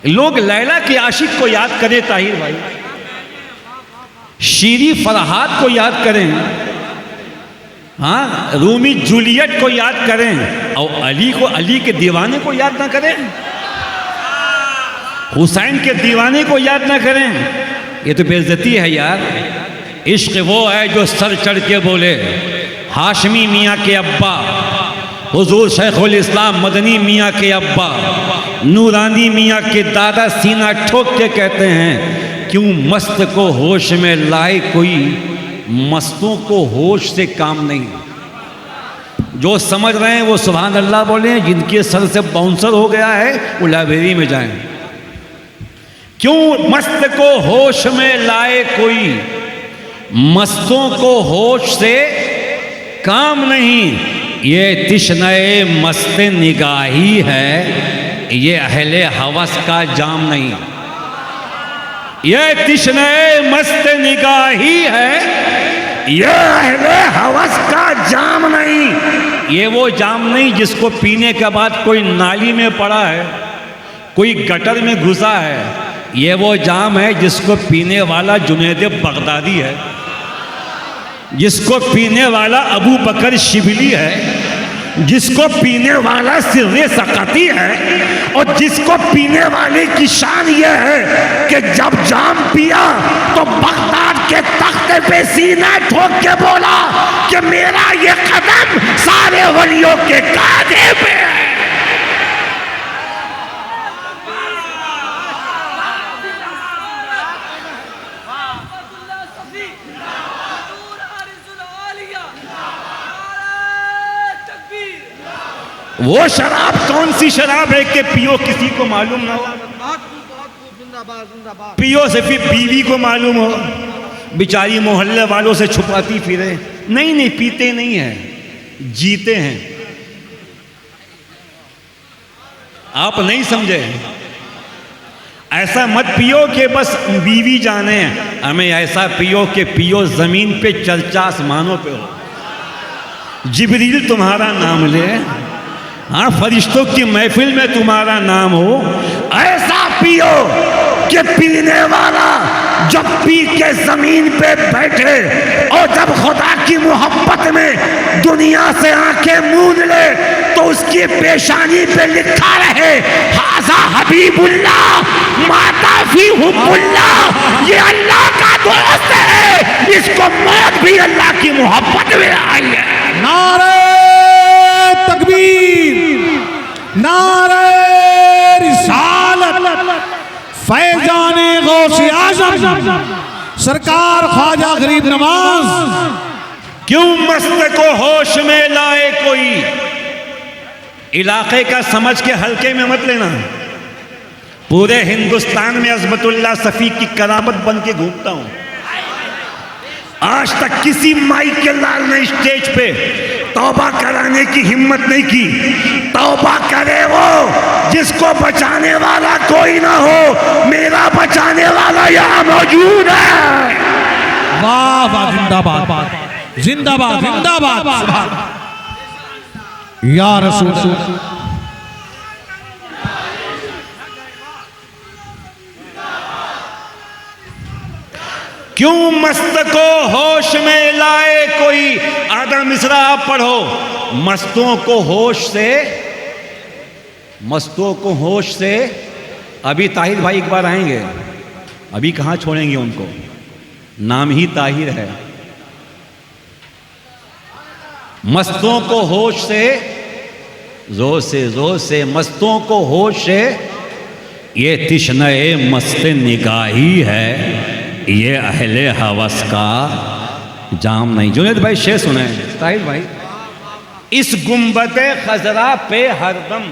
लोग लैला के आशिक को याद करें ताहिर भाई, शीरी फरहाद को याद करें, हाँ रूमी जूलियट को याद करें, और अली को, अली के दीवाने को याद ना करें, हुसैन के दीवाने को याद ना करें। ये तो बेइज्जती है यार। इश्क वो है जो सर चढ़ के बोले, हाशमी मियाँ के अब्बा, हुजूर शेखुल इस्लाम मदनी मियाँ के अब्बा, नूरानी मियाँ के दादा, सीना ठोक के कहते हैं क्यों मस्त को होश में लाए कोई, मस्तों को होश से काम नहीं। जो समझ रहे हैं वो सुभान अल्लाह बोले, जिनके सर से बाउंसर हो गया है वो लाइब्रेरी में जाएं। क्यों मस्त को होश में लाए कोई, मस्तों को होश से काम नहीं। ये तिश्नए मस्त निगाही है, ये अहले हवस का जाम नहीं। ये तिश्नए मस्त निगाही है, ये अहले हवस का जाम नहीं। ये वो जाम नहीं जिसको पीने के बाद कोई नाली में पड़ा है, कोई गटर में घुसा है। ये वो जाम है जिसको पीने वाला जुनैद बगदादी है, जिसको पीने वाला अबू बकर शिबली है, जिसको पीने वाला सिर्रे सकती है, और जिसको पीने वाले की शान यह है कि जब जाम पिया तो बगदाद के तख्ते पे सीना ठोक के बोला कि मेरा ये कदम सारे वलियों के कांधे पे है। वो शराब कौन सी शराब है कि पियो किसी को मालूम ना हो, पियो सिर्फ बीवी को मालूम हो, बेचारी मोहल्ले वालों से छुपाती फिरे। नहीं नहीं, पीते नहीं है, जीते हैं। आप नहीं समझे। ऐसा मत पियो कि बस बीवी जाने, हमें ऐसा पियो कि पियो जमीन पे चर्चा आसमानों पे हो, जिब्रील तुम्हारा नाम ले, हाँ फरिश्तों की महफिल में तुम्हारा नाम हो। ऐसा पियो कि पीने वाला जब पी के जमीन पे बैठे और जब खुदा की मोहब्बत में दुनिया से आंखें मूंद ले तो उसकी पेशानी पे लिखा रहे हाजा हबीबुल्लाह माता फी हुब्बुल्लाह, ये अल्लाह का दोस्त है, इसको मौत भी अल्लाह की मोहब्बत में आई है। नारे तकबीर, नारे रिसालत, फैजाने गौसे आज़म सरकार ख्वाजा गरीब नवाज। क्यों मस्त को होश में लाए कोई, इलाके का समझ के हल्के में मत लेना। पूरे हिंदुस्तान में अज़मतुल्लाह सफ़ी की करामत बन के घूमता हूं। आज तक किसी माई के लाल ने स्टेज पे तौबा कराने की हिम्मत नहीं की। तौबा करे वो जिसको बचाने वाला कोई ना हो, मेरा बचाने वाला यहाँ मौजूद है। वाह वाह, जिंदाबाद जिंदाबाद जिंदाबाद या रसूल। क्यों मस्त को होश में लाए कोई, आधा मिसरा आप पढ़ो। मस्तों को होश से, मस्तों को होश से। अभी ताहिर भाई एक बार आएंगे, अभी कहाँ छोड़ेंगे उनको, नाम ही ताहिर है। मस्तों को होश से, जोर से मस्तों को होश से, ये तिश्नए मस्त निगाही है, ये अहले हवस का जाम नहीं। जुनैद भाई शेर सुने ताहिर भाई। इस गुंबद खजरा पे हरदम,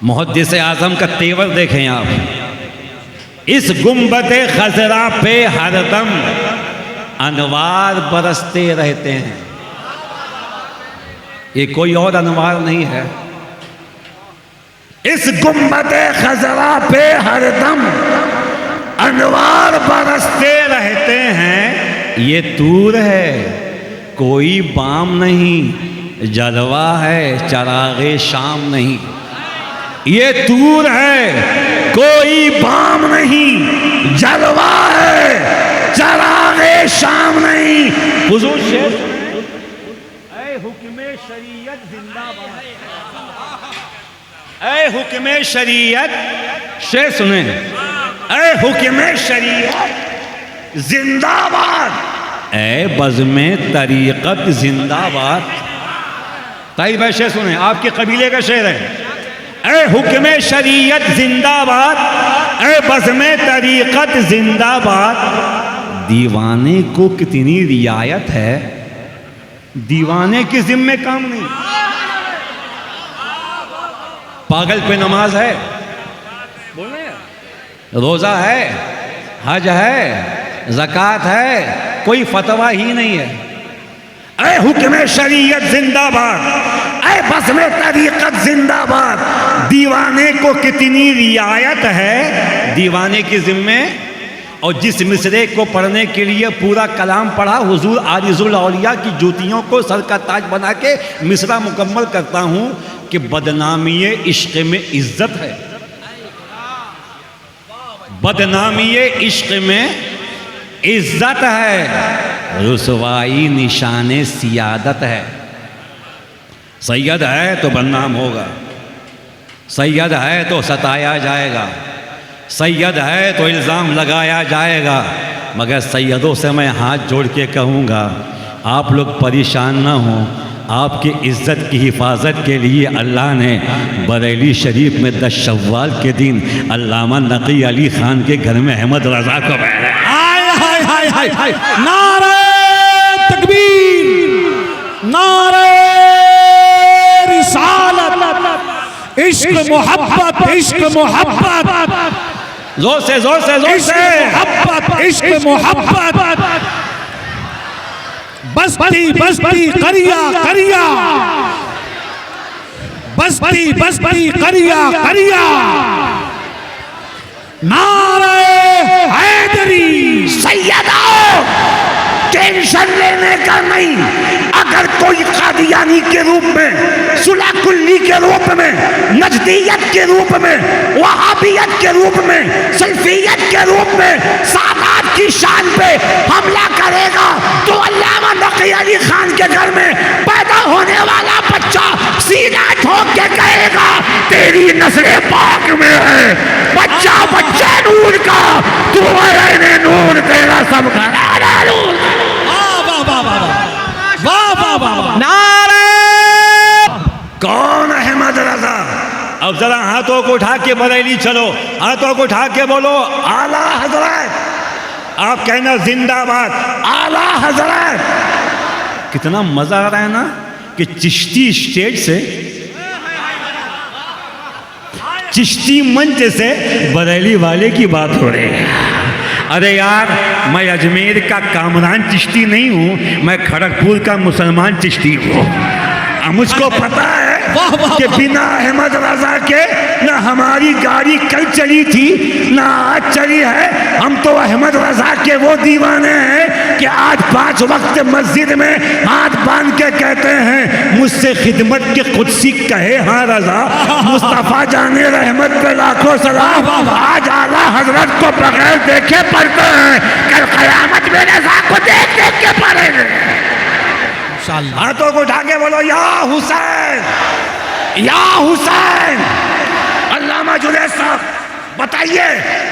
मुहद्दिस आजम का तेवर देखें आप। इस गुंबद खजरा पे हरदम अनवार बरसते रहते हैं। ये कोई और अनवार नहीं है। इस गुंबद खजरा पे हरदम अनवार बरसते रहते हैं। ये तूर है कोई बाम नहीं, जलवा है चरागे शाम नहीं। ये तूर है कोई बाम नहीं, जलवा है चरागे शाम नहीं। हुजूर शेर ऐ हुक्मे शरीयत जिंदाबाद, ऐ हुक्मे शरीयत, शेर सुने, ऐ हुक्मे शरीयत जिंदाबाद, ऐ बज़्मे तरीक़त जिंदाबाद। ताई भाई शेर सुने, आपके कबीले का शेर है। ऐ हुक्मे शरीयत जिंदाबाद, ऐ बज़्मे तरीक़त जिंदाबाद। दीवाने को कितनी रियायत है, दीवाने के जिम्मे काम नहीं। पागल पे नमाज है, बोले रोजा है, हज है, ज़कात है, कोई फतवा ही नहीं है। ऐ हुक्मे शरीयत जिंदाबाद, ऐ बज़्मे तरीक़त जिंदाबाद। दीवाने को कितनी रियायत है, दीवाने के जिम्मे। और जिस मिसरे को पढ़ने के लिए पूरा कलाम पढ़ा, हुजूर आरिज़ुल औलिया की जूतियों को सर का ताज बना के मिसरा मुकम्मल करता हूँ कि बदनामी इश्क़ में इज्जत है, बदनामी इश्क़ में इज्जत है, रुसवाई निशाने सियादत है। सैयद है तो बदनाम होगा, सैयद है तो सताया जाएगा, सैयद है तो इल्ज़ाम लगाया जाएगा। मगर सैयदों से मैं हाथ जोड़ के कहूँगा, आप लोग परेशान ना हों। आपकी इज़्ज़त की हिफाजत के लिए अल्लाह ने बरेली शरीफ में 10 शव्वाल के दिन अल्लामा नकी अली ख़ान के घर में अहमद रज़ा को बैठा। हाय हाय हाय हाय, नारे तकबीर, नारे रिसालत, इश्क मोहब्बत, इश्क मोहब्बत, जोर से जोर से जोर से, मोहब्बत, इश्क मोहब्बत। बस्ती बस्ती करिया करिया, बस्ती बस्ती करिया करिया, नारे हैदरी। सैयदाओ टेंशन लेने का नहीं, अगर कोई कादियानी के रूप में, सुलह कुल्ली के रूप में, नजदियत के रूप में, वहाबियत के रूप में, सल्फियत के रूप में सादात की शान पे हमला करेगा तो अल्लामा नकी अली खान के घर में पैदा होने वाला बच्चा सीना ठोक के कहेगा तेरी नस्ल पाक में है, बच्चा बच्चा नूर का, तू है नूर, तेरा सब घराना नूर। नारे कौन अहमद रजा? अब जरा हाथों को उठा के बरेली चलो, हाथों को उठा के बोलो आला हजरत। आप कहना जिंदाबाद आला हजरत। कितना मजा आ रहा है ना कि चिश्ती स्टेज से, चिश्ती मंच से बरेली वाले की बात हो रही है। अरे यार, मैं अजमेर का कामरान चिश्ती नहीं हूँ, मैं खड़गपुर का मुसलमान चिश्ती हूँ। मुझको पता है कि बिना अहमद रजा के ना हमारी गाड़ी कल चली थी ना आज चली है। हम तो अहमद रजा के वो दीवाने हैं कि आज 5 वक्त मस्जिद में हाथ बांध के कहते हैं मुझसे खिदमत के कुदसी कहे हाँ रजा, मुस्तफ़ा जाने रहमत पे लाखों सलाम। आज आला हजरत को बगैर देखे पढ़ते हैं, कल क़यामत में रजा को देख देख के पढ़ेंगे। हाथों को उठा के बोलो या हुसैन, या हुसैन। अल्लामा जुनैद साहब बताइए,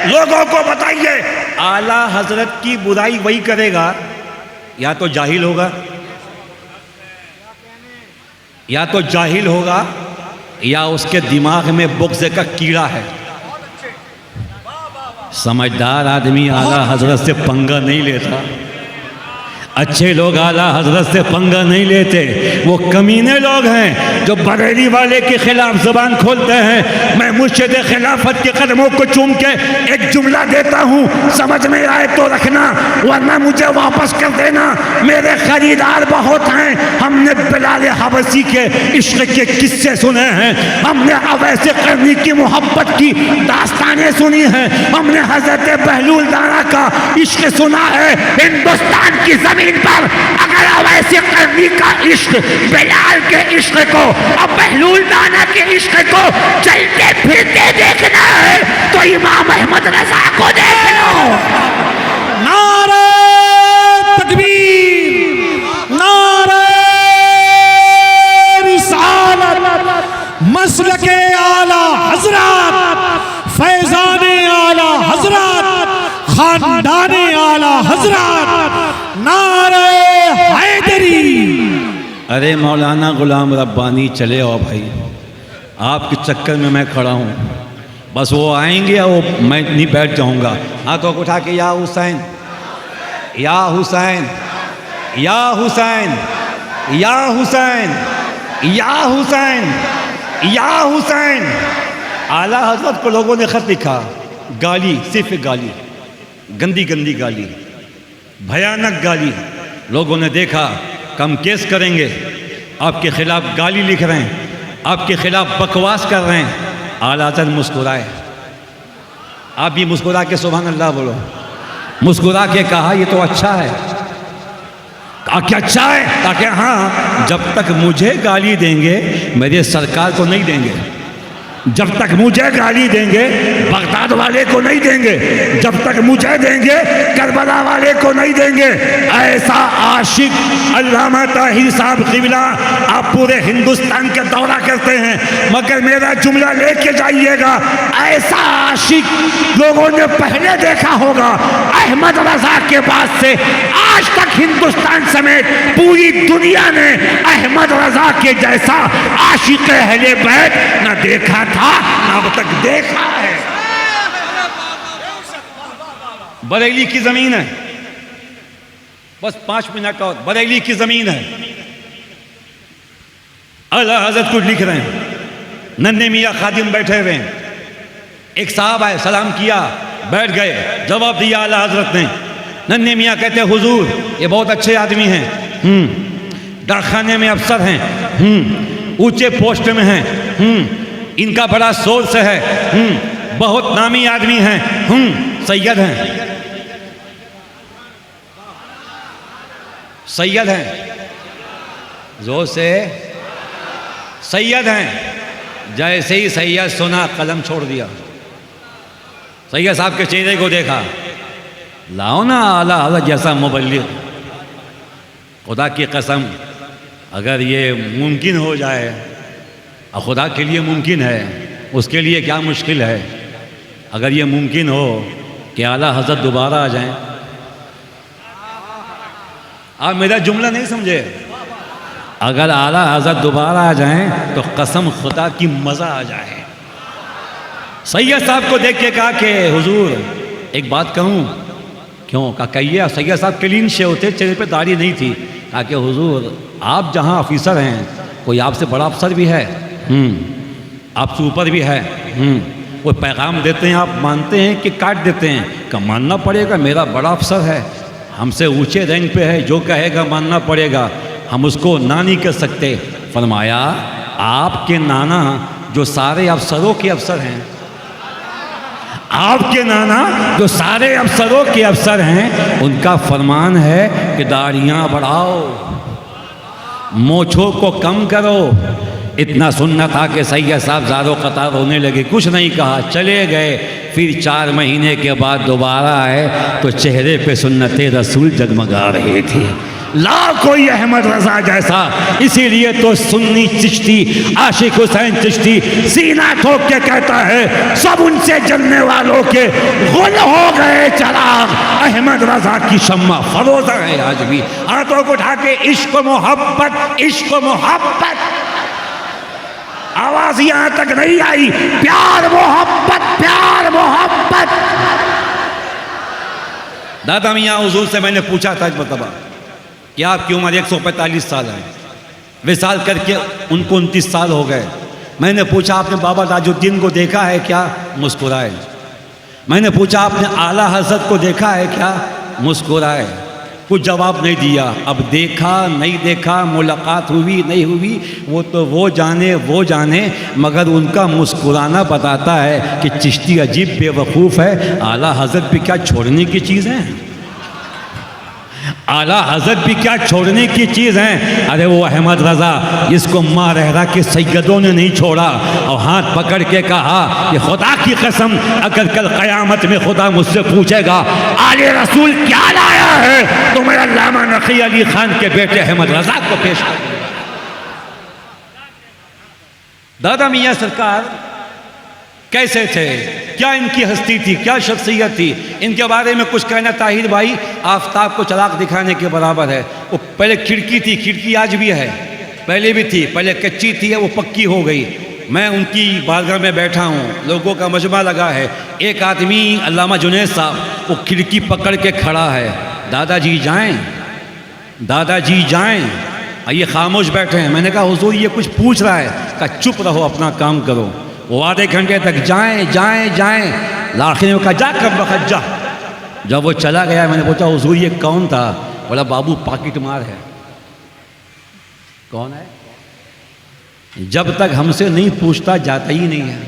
लोगों को बताइए, आला हजरत की बुराई वही करेगा या तो जाहिल होगा, या तो जाहिल होगा, या उसके दिमाग में बुग़्ज़ का कीड़ा है। समझदार आदमी आला हजरत से पंगा नहीं लेता, अच्छे लोग आला हजरत से पंगा नहीं लेते। वो कमीने लोग हैं जो बरेली वाले के खिलाफ जबान खोलते हैं। मैं मुर्शिद खिलाफत के कदमों को चूम के एक जुमला देता हूँ, समझ में आए तो रखना वरना मुझे वापस कर देना। मेरे खरीदार बहुत हैं, हमने बिलाल हबशी के इश्क के किस्से सुने हैं, हमने अवैसे करनी की मोहब्बत की दास्तानें सुनी हैं, हमने हजरत बहलूल दाना का इश्क सुना है। हिंदुस्तान की जमीन पर अगर अवैसे करनी का इश्क, बिलाल के इश्क को और बहलूल दाना के इश्क को चलते आला हजरत, फैजाने आला हजरत, खानदाने आला हजरत, नारे हैदरी। अरे मौलाना गुलाम रब्बानी चले आओ भाई, आपके चक्कर में मैं खड़ा हूँ। बस वो आएंगे वो मैं नहीं बैठ जाऊँगा। हाथों को उठा के या हुसैन, या हुसैन, या हुसैन, या हुसैन, या हुसैन, या हुसैन। आला हजरत को लोगों ने ख़त लिखा, गाली, सिर्फ गाली, गंदी गंदी गाली, भयानक गाली। लोगों ने देखा, कम केस करेंगे, आपके खिलाफ गाली लिख रहे हैं, आपके खिलाफ बकवास कर रहे हैं। आला हजरत मुस्कुराए, आप भी मुस्कुरा के सुभान अल्लाह बोलो। मुस्कुरा के कहा ये तो अच्छा है। क्या अच्छा है? ताकि हाँ, जब तक मुझे गाली देंगे मेरे सरकार को नहीं देंगे, जब तक मुझे गाली देंगे बगदाद वाले को नहीं देंगे, जब तक मुझे देंगे करबला वाले को नहीं देंगे। ऐसा आशिक अल्लामा ताहिर साहब क़िबला, आप पूरे हिंदुस्तान का दौरा करते हैं मगर मेरा जुमला लेके जाइएगा। ऐसा आशिक लोगों ने पहले देखा होगा अहमद रजा के बाद से आज तक हिंदुस्तान समेत पूरी दुनिया ने अहमद रजा के जैसा आशिक अहले बैत न देखा था, अब तक देखा है। बरेली की जमीन है, बस 5 मिनट और, बरेली की जमीन है। आला हजरत कुछ लिख रहे हैं, नन्हे मियाँ खादिम बैठे हुए हैं। एक साहब आए, सलाम किया, बैठ गए, जवाब दिया आला हजरत ने। नन्हे मियाँ कहते हैं हुजूर ये बहुत अच्छे आदमी हैं, डाकखाने में अफसर हैं, ऊंचे पोस्ट में हैं, इनका बड़ा सोर्स है, बहुत नामी आदमी हैं, सैयद हैं, सैयद हैं, जोर से सैयद हैं। जैसे ही सैयद सुना कलम छोड़ दिया। सैयद साहब के चेहरे को देखा, लाओ ना आला हज़रत जैसा मुबल्लिग। खुदा की कसम अगर ये मुमकिन हो जाए, और खुदा के लिए मुमकिन है, उसके लिए क्या मुश्किल है। अगर ये मुमकिन हो कि आला हज़रत दोबारा आ जाएं। आप मेरा जुमला नहीं समझे, अगर आला हज़रत दोबारा आ जाएं तो कसम खुदा की मज़ा आ जाए। सैयद साहब को देख के कहा कि हुजूर एक बात कहूँ। क्यों? कहा कहिए। सैयद साहब क्लीन शेव थे, चेहरे पे दाढ़ी नहीं थी। कहा कि हुजूर आप जहाँ ऑफिसर हैं कोई आपसे बड़ा अफसर भी है, आपसे ऊपर भी है, वो पैगाम देते हैं, आप मानते हैं कि काट देते हैं? का मानना पड़ेगा, मेरा बड़ा अफसर है, हमसे ऊंचे रैंक पे है, जो कहेगा मानना पड़ेगा, हम उसको ना नहीं कर सकते। फरमाया आपके नाना जो सारे अफसरों के अफसर हैं, आपके नाना जो सारे अफसरों के अफसर हैं, उनका फरमान है कि दाढ़ियाँ बढ़ाओ, मोछों को कम करो। इतना सुनना था कि सैयद साहब ज़ारो कतार होने लगे, कुछ नहीं कहा, चले गए। फिर 4 महीने के बाद दोबारा आए तो चेहरे पे सुन्नते रसूल जगमगा रहे थे। ला कोई अहमद रजा जैसा, इसीलिए तो सुन्नी चिश्ती आशिक हुसैन चिश्ती सीना ठोक के कहता है सब उनसे जलने वालों के गुल हो गए चराग, अहमद रजा की शम्मा फरोजा है आज भी। हाथों को उठा के इश्क मोहब्बत, इश्क मोहब्बत। आवाज यहां तक नहीं आई, प्यार मोहब्बत, प्यार मोहब्बत। दादा मियाँ हुजूर से मैंने पूछा था एक मरतबा कि आपकी उम्र 145 साल है, विसाल करके उनको 29 साल हो गए। मैंने पूछा आपने बाबा ताजुद्दीन को देखा है क्या? मुस्कुराए। मैंने पूछा आपने आला हज़रत को देखा है क्या? मुस्कुराए। कुछ जवाब नहीं दिया। अब देखा नहीं देखा, मुलाकात हुई नहीं हुई, वो तो वो जाने, मगर उनका मुस्कुराना बताता है कि चिश्ती अजीब बेवकूफ़ है। आला हज़रत भी क्या छोड़ने की चीज़ है? आला हज़रत भी क्या छोड़ने की चीज़ है? अरे वो अहमद रज़ा जिसको माँ रहरा के सैयदों ने नहीं छोड़ा और हाथ पकड़ के कहा कि खुदा की कसम अगर कल क़यामत में खुदा मुझसे पूछेगा आले रसूल क्या लाया है, तो मैं अल्लामा नक़ी अली ख़ान के बेटे अहमद रज़ा को पेश कर दूँगा। दादा मियाँ सरकार कैसे थे, क्या इनकी हस्ती थी, क्या शख्सियत थी, इनके बारे में कुछ कहना ताहिर भाई आफताब को चराग दिखाने के बराबर है। वो पहले खिड़की थी, खिड़की आज भी है, पहले भी थी, पहले कच्ची थी, वो पक्की हो गई। मैं उनकी बारगाह में बैठा हूँ, लोगों का मजमा लगा है। एक आदमी अल्लामा जुनैद साहब वो खिड़की पकड़ के खड़ा है, दादाजी जाएं, दादाजी जाएं, ये खामोश बैठे हैं। मैंने कहा हुजूर ये कुछ पूछ रहा है, कहा चुप रहो अपना काम करो। वो आधे घंटे तक जाएं जाएं जाएं, आखिर में कहा जा कब वक्त जा। जब वो चला गया मैंने पूछा हुजूर ये कौन था, बोला बाबू पाकिट मार है। कौन है? जब तक हमसे नहीं पूछता जाता ही नहीं है,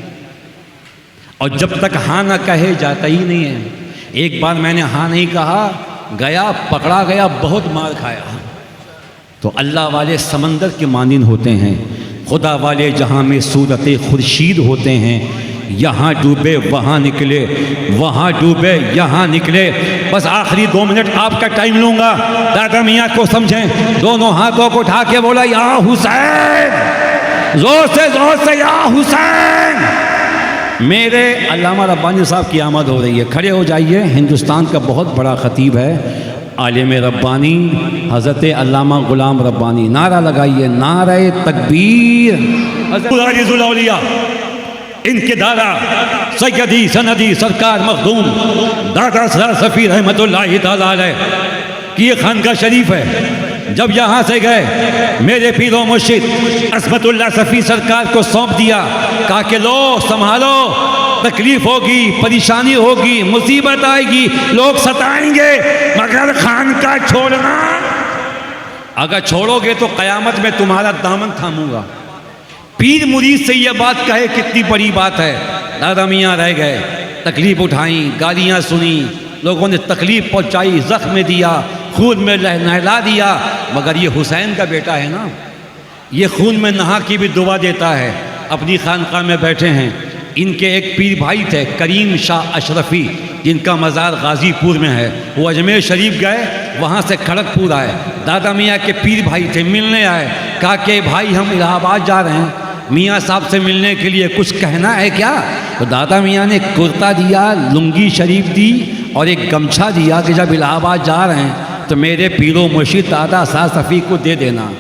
और जब तक हाँ ना कहे जाता ही नहीं है। एक बार मैंने हाँ नहीं कहा, गया पकड़ा गया, बहुत मार खाया। तो अल्लाह वाले समंदर के मानिंद होते हैं, खुदा वाले जहाँ में सूरत खुर्शीद होते हैं। यहाँ डूबे वहाँ निकले, वहाँ डूबे यहाँ निकले। बस आखिरी 2 मिनट आपका टाइम लूँगा, दादा मियाँ को समझें। दोनों हाथों को उठा के बोला या हुसैन, जोर से या हुसैन। मेरे अल्लामा रब्बानी साहब की आमद हो रही है, खड़े हो जाइए। हिंदुस्तान का बहुत बड़ा ख़तीब है, आलिम रब्बानी हज़रत अल्लामा ग़ुलाम रब्बानी। नारा लगाइए, नारे तकबीर। इनके दादा सैयदी सनदी सरकार मखदूम दादा सफ़ी रहमतुल्लाहि तआला अलैह की ये खानका शरीफ है। जब यहाँ से गए मेरे पीरो मुर्शिद असमतुल्लाह सफ़ी सरकार को सौंप दिया, कहा कि लो संभालो, तकलीफ होगी, परेशानी होगी, मुसीबत आएगी, लोग सताएंगे, मगर खानका छोड़ना, अगर छोड़ोगे तो क़यामत में तुम्हारा दामन थामूंगा। पीर मुरीद से ये बात कहे कितनी बड़ी बात है। दादा मियाँ रह गए, तकलीफ़ उठाई, गालियाँ सुनी, लोगों ने तकलीफ़ पहुँचाई, ज़ख्म दिया, खून में नहला दिया, मगर ये हुसैन का बेटा है ना, ये खून में नहा की भी दुआ देता है। अपनी खानका में बैठे हैं। इनके एक पीर भाई थे करीम शाह अशरफी, जिनका मज़ार गाज़ीपुर में है। वो अजमेर शरीफ गए, वहाँ से खड़गपुर आए, दादा मियाँ के पीर भाई थे, मिलने आए। कहा कि भाई हम इलाहाबाद जा रहे हैं, मियाँ साहब से मिलने के लिए, कुछ कहना है क्या? तो दादा मियाँ ने कुर्ता दिया, लुंगी शरीफ दी और एक गमछा दिया कि जब इलाहाबाद जा रहे हैं तो मेरे पीरो मुर्शिद दादा शाह सफ़ी को दे देना।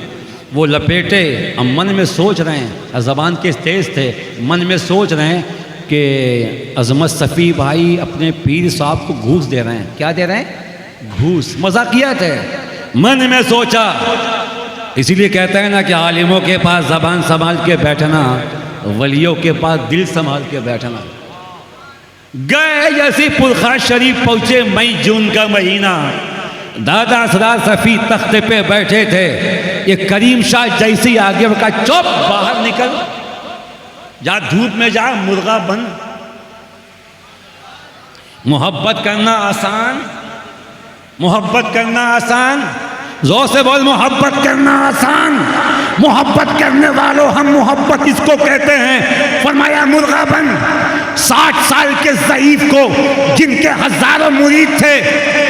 वो लपेटे, अब मन में सोच रहे हैं, ज़बान के तेज़ थे, मन में सोच रहे हैं कि अज़मत सफ़ी भाई अपने पीर साहब को घूस दे रहे हैं। क्या दे रहे हैं? घूस। मज़ाकियत है। मन में सोचा, इसीलिए कहते हैं ना कि आलिमों के पास ज़बान संभाल के बैठना, वलियों के पास दिल संभाल के बैठना। गए जैसी पुरखा शरीफ पहुँचे, मई जून का महीना, दादा असरार सफ़ी तख्ते पे बैठे थे। ये करीम शाह जैसी आगे का चुप, बाहर निकल, जा धूप में जा, मुर्गा बन। मोहब्बत करना आसान, मोहब्बत करना आसान, जोर से बोल, मोहब्बत करना आसान। मोहब्बत करने वालों हम मोहब्बत इसको कहते हैं। फरमाया मुर्गा बन। 60 साल के ज़ईफ को, जिनके हज़ारों मुरीद थे,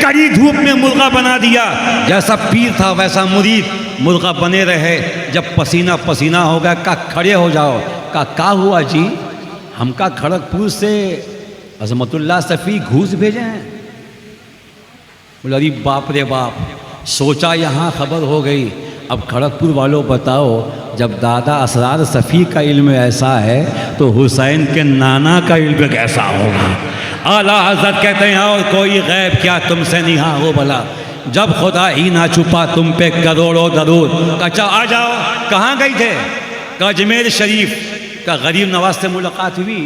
कड़ी धूप में मुर्गा बना दिया। जैसा पीर था वैसा मुरीद, मुर्गा बने रहे। जब पसीना पसीना हो गया, का खड़े हो जाओ। का हुआ जी? हमका खड़गपुर से अज़मतुल्लाह सफ़ी घूस भेजे हैं। बोला अरे बाप रे बाप, सोचा यहाँ खबर हो गई। अब खड़गपुर वालों बताओ, जब दादा असरार सफ़ी का इल्म ऐसा है तो हुसैन के नाना का इल्म कैसा होगा? आला हज़रत कहते हैं और कोई गैब क्या तुमसे निहा हो भला, जब खुदा ही ना छुपा तुम पे करोड़ों दरूद। अच्छा आ जाओ, कहाँ गई थे? अजमेर शरीफ का गरीब नवाज से मुलाकात हुई।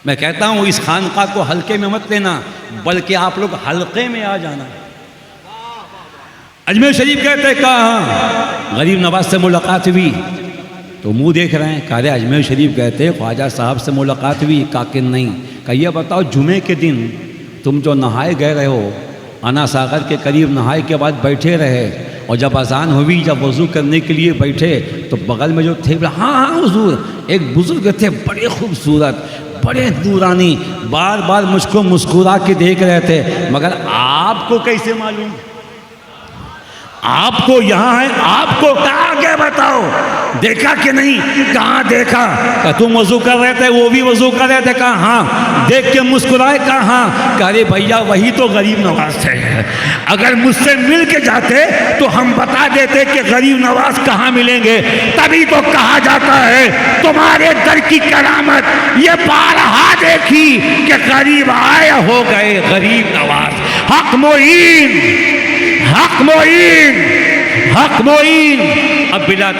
मैं कहता हूँ इस खानका को हल्के में मत लेना, बल्कि आप लोग हल्के में आ जाना। अजमेर शरीफ कहते कहाँ? गरीब नवाज से मुलाकात हुई। तो मुंह देख रहे हैं, कह रहे अजमेर शरीफ कहते ख्वाजा साहब से मुलाकात हुई। काकिन नहीं। कहिए बताओ, जुमे के दिन तुम जो नहाए गए रहे हो, आना सागर के करीब नहाए के बाद बैठे रहे, और जब अजान हुई, जब वज़ू करने के लिए बैठे तो बगल में जो थे, बोला हाँ हुजूर, एक बुजुर्ग थे बड़े खूबसूरत, बड़े नूरानी, बार बार मुझको मुस्कुरा के देख रहे थे, मगर आपको कैसे मालूम? आपको यहाँ है, आपको कहाँ आगे बताओ, देखा कि नहीं? कहाँ देखा? कहा तुम वजू कर रहे थे, वो भी वजू कर रहे थे। कहा हाँ। देख के मुस्कुराए? कहा हाँ। कहा अरे भैया वही तो गरीब नवाज थे, अगर मुझसे मिल के जाते तो हम बता देते कि गरीब नवाज कहाँ मिलेंगे। तभी तो कहा जाता है तुम्हारे दर की करामत ये बारहा देखी कि गरीब आए हो गए गरीब नवाज। हक मोइन, हक मोइन, हक मोइन। अब बिला